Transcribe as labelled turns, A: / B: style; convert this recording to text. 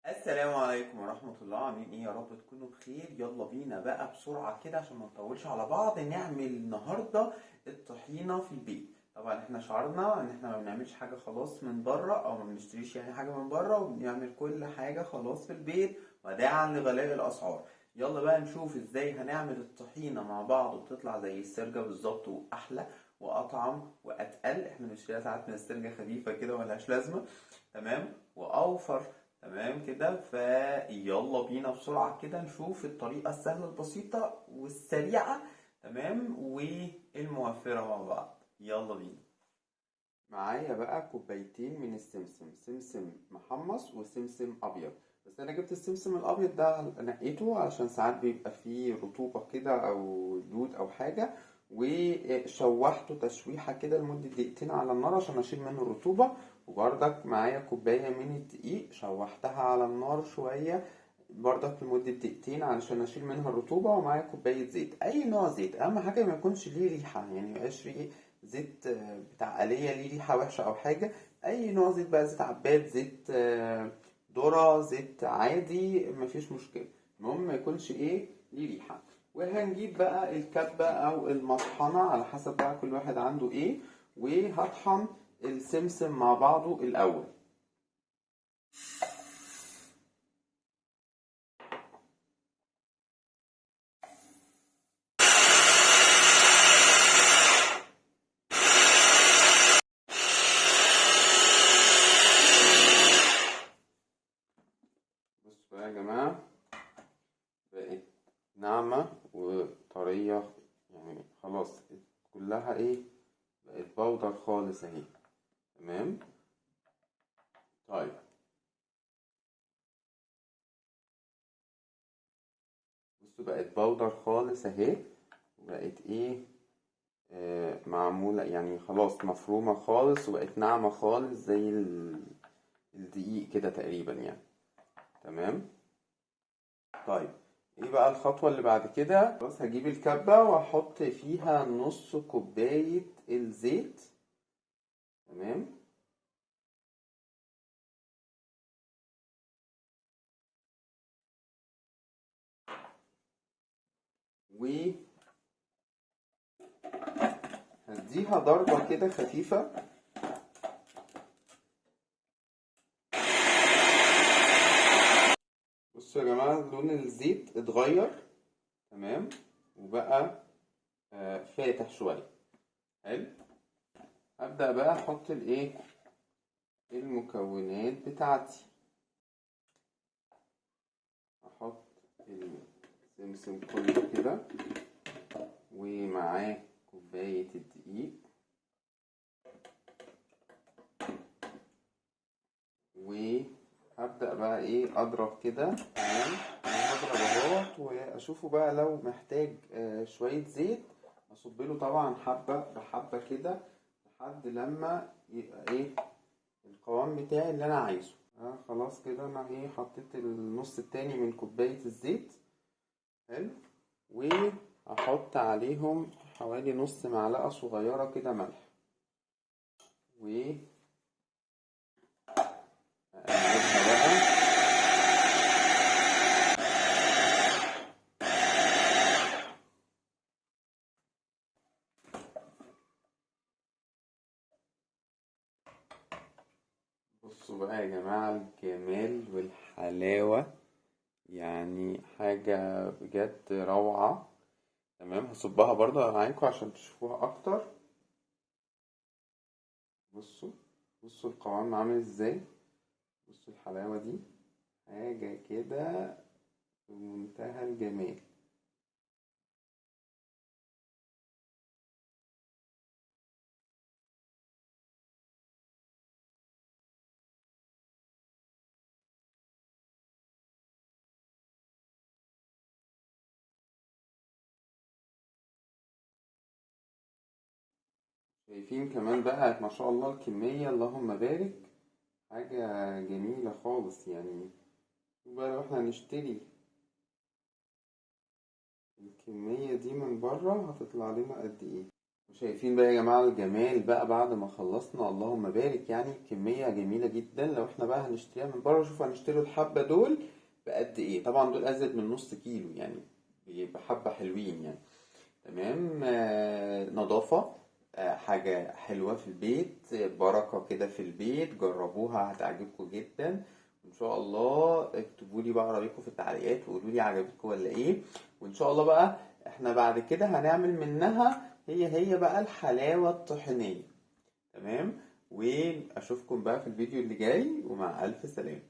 A: السلام عليكم ورحمة الله، عاملين ايه؟ يا رب تكونوا بخير. يلا بينا بقى بسرعة كده عشان ما نطولش على بعض نعمل النهاردة الطحينة في البيت. طبعا احنا شعرنا ان احنا ما بنعملش حاجة خلاص من بره او ما بنشتريش يعني حاجة من بره، وبنعمل كل حاجة خلاص في البيت وداعا لغلاء الاسعار. يلا بقى نشوف ازاي هنعمل الطحينة مع بعض وتطلع زي السرجة بالظبط واحلى واطعم واتقل. احنا بنشتريها ساعات من السرجة خفيفة كده ملهاش لازمة، تمام، واوفر. تمام كده، فيلا بينا بسرعة كده نشوف الطريقة السهلة البسيطة والسريعة، تمام، والموفرة مع بعض. يلا بينا. معايا بقى كوبايتين من السمسم، سمسم محمص وسمسم ابيض. بس انا جبت السمسم الابيض ده نقيته علشان ساعات بيبقى فيه رطوبة كده او دود او حاجة، وشوحته تشويحة كده لمدة دقيقتين على النار عشان اشيل منه الرطوبة. وبرضك معايا كوباية من الدقيق شوحتها على النار شوية برضك لمدة دقيقتين علشان اشيل منها الرطوبة. ومعايا كوباية زيت، اي نوع زيت، اهم حاجة ما يكونش ليه ريحة، يعني ميبقاش ريحة زيت بتاع آلية ليه ريحة وحشة او حاجة. اي نوع زيت بقى، زيت عباد، زيت ذرة، زيت عادي، مفيش مشكلة، المهم ما يكونش ايه ليه ريحة. وهنجيب بقى الكبة او المطحنة على حسب بقى كل واحد عنده ايه، وهطحن السمسم مع بعضه الاول. بصوا بقى يا جماعة، بقت ناعمة وطرية، يعني خلاص كلها ايه، بقت بودر خالص اهي. تمام. طيب، بصوا بقت بودر خالص اهي، وبقت ايه، معمولة يعني خلاص مفرومة خالص، وبقت ناعمة خالص زي الدقيق كده تقريبا يعني. تمام. طيب، ايه بقى الخطوة اللي بعد كده؟ خلاص هجيب الكبة واحط فيها نص كوباية الزيت. تمام. وهديها ضربة كده خفيفة. بصوا يا جماعة، لون الزيت اتغير، تمام، وبقى فاتح شوية. حلو. هبدأ بقى احط الايه، المكونات بتاعتي. احط السمسم كله كده، ومعاه كوباية الدقيق، وهبدأ بقى ايه اضرب كده. تمام. انا هضرب اهوت واشوفه بقى لو محتاج شوية زيت، اصب له طبعا حبة بحبة كده لحد لما يبقى ايه القوام بتاعي اللي انا عايزه. خلاص كده انا ايه حطيت النص التاني من كوباية الزيت. حلو. وهحط عليهم حوالي نص معلقة صغيرة كده ملح، وأقلبها بقى. بصوا بقى يا جماعة الجمال والحلاوة، يعني حاجة بجد روعة. تمام. هصبها برضه معاكم عشان تشوفوها أكتر. بصوا، بصوا القوام عامل ازاي، بصوا الحلاوة دي، حاجة كده في منتهى الجمال. شايفين كمان بقى ما شاء الله الكمية، اللهم بارك، حاجة جميلة خالص يعني. شوف بقى لو احنا هنشتري الكمية دي من بره هتطلع لنا قد ايه. شايفين بقى يا جماعة الجمال بقى بعد ما خلصنا، اللهم بارك، يعني كمية جميلة جدا. لو احنا بقى هنشتريها من بره، شوف هنشتري الحبة دول بقد ايه. طبعا دول ازيد من نص كيلو يعني، بيبقى حبة حلوين يعني. تمام. نظافة، حاجة حلوة في البيت، بركة كده في البيت. جربوها هتعجبكم جدا ان شاء الله. اكتبوا لي بقى رأيكم في التعليقات وقولوا لي عجبتكم ولا ايه. وان شاء الله بقى احنا بعد كده هنعمل منها هي بقى الحلاوة الطحينية. تمام. واشوفكم بقى في الفيديو اللي جاي، ومع الف سلامة.